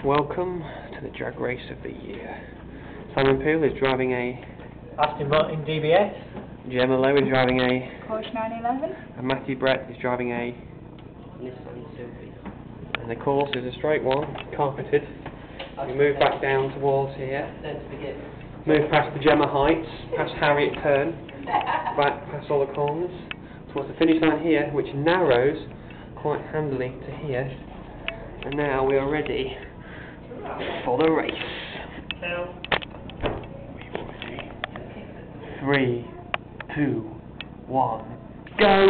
welcome to the drag race of the year. Simon Peel is driving a Aston Martin DBS. Gemma Lowe is driving a Porsche 911. and Matthew Brett is driving a Nissan Sylvia. and the course is a straight one, carpeted. We move back down towards here, Don't forget. move past the Gemma Heights, past Harriet Turn, back past all the corners, towards the finish line here, which narrows quite handily to here. And now we are ready for the race. 3, 2, 1, go!